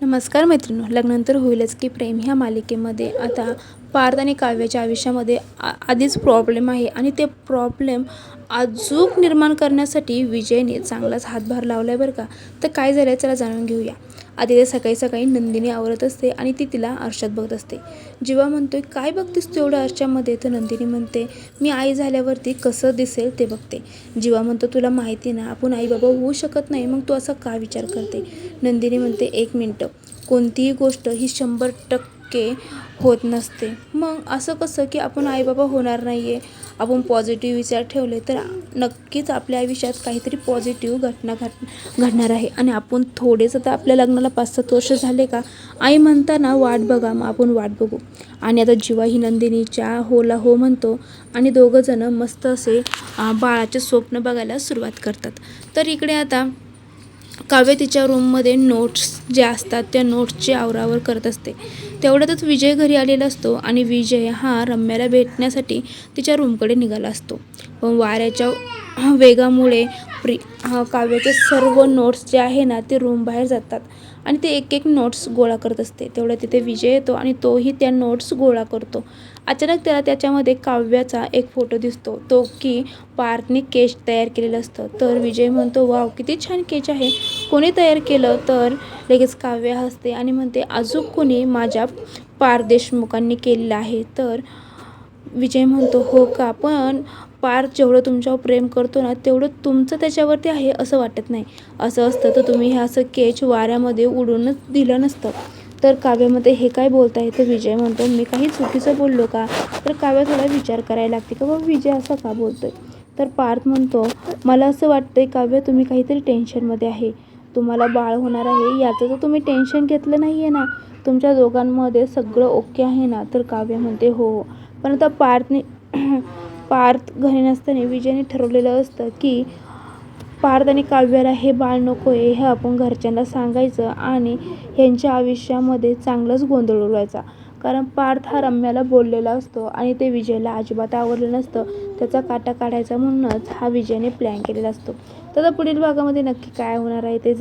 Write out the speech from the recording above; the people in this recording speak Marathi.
नमस्कार मैत्रिणींनो, लग्नानंतर होईलच की प्रेम ह्या मालिकेमध्ये आता पार्थ आणि काव्याच्या आयुष्यामध्ये आधीच प्रॉब्लेम आहे आणि ते प्रॉब्लेम अचूक निर्माण करण्यासाठी विजयने चांगलाच हातभार लावला आहे बरं का. तर काय झालं चला जाणून घेऊया. आधी ते सकाळी सकाळी नंदिनी आवरत असते आणि ती तिला आरशात बघत असते. जीवा म्हणतोय काय बघतेस तू एवढं आरशामध्ये. तर नंदिनी म्हणते मी आई झाल्यावरती कसं दिसेल ते बघते. जीवा म्हणतो तुला माहिती ना आपण आई बाबा होऊ शकत नाही, मग तू असा का विचार करते. नंदिनी म्हणते एक मिनटं, कोणतीही गोष्ट ही 100% होत नसते. मग असं कसं की आपण आईबाबा होणार नाही आहे. आपण पॉझिटिव्ह विचार ठेवले तर नक्कीच आपल्या आयुष्यात काहीतरी पॉझिटिव्ह घडणार आहे. आणि आपण थोडेच आता आपल्या लग्नाला 5-7 वर्ष झाले का आई म्हणताना वाट बघा, मग आपण वाट बघू. आणि आता जीवा ही नंदिनीच्या होला हो म्हणतो आणि दोघंजणं मस्त असे बाळाचे स्वप्न बघायला सुरुवात करतात. तर इकडे आता काव्य तिच्या रूममध्ये नोट्स ज्या असतात त्या नोट्सची आवरावर करत असते. तेवढ्यातच विजय घरी आलेला असतो आणि विजय हा रम्याला भेटण्यासाठी तिच्या रूमकडे निघाला असतो. पण वाऱ्याच्या वेगामुळे काव्याचे सर्व नोट्स जे आहे ना ते रूम बाहेर जातात आणि ते एक एक नोट्स गोळा करत असते. तेवढ्या तिथे विजय येतो आणि तोही त्या नोट्स गोळा करतो. अचानक त्याला त्याच्यामध्ये काव्याचा एक फोटो दिसतो, तो की पार्थने केच तयार केलेलं असतं. तर विजय म्हणतो वाव किती छान केच आहे, कोणी तयार केलं. तर लगेच काव्य हसते आणि म्हणते अजून कोणी, माझ्या पार्थ देशमुखांनी केलेलं आहे. तर विजय म्हणतो हो का, पण पार्थ जेवढं तुमच्यावर प्रेम करतो ना तेवढं तुमचं त्याच्यावरती आहे असं वाटत नाही. असं असतं तर तुम्ही हे असं केच वाऱ्यामध्ये उडूनच दिलं नसतं. तर काव्यामध्ये हे काय बोलताय. तर विजय म्हणतो मी काही चुकीचं बोललो का. तर काव्य थोडा विचार करायला लागते का बाबा विजय असं का बोलतोय. तर पार्थ म्हणतो मला असं वाटतंय काव्य तुम्ही काहीतरी टेन्शनमध्ये आहे, तुम्हाला बाळ होणार आहे याचं तर तुम्ही टेन्शन घेतलं नाही आहे ना, तुमच्या दोघांमध्ये सगळं ओके आहे ना. तर काव्य म्हणते हो हो. पण आता पार्थ घरी नसताना विजयने ठरवलेलं असतं की पार्थ आणि काव्याला हे बाळ नको आहे, हे आपण घरच्यांना सांगायचं आणि ह्यांच्या आयुष्यामध्ये चांगलंच गोंधळ उडवायचा. कारण पार्थ हा रम्याला बोललेला असतो आणि ते विजयला अजिबात आवडलं नसतं. त्याचा काटा काढायचा म्हणूनच हा विजयने प्लॅन केलेला असतो. तर पुढील भागामध्ये नक्की काय होणार आहे ते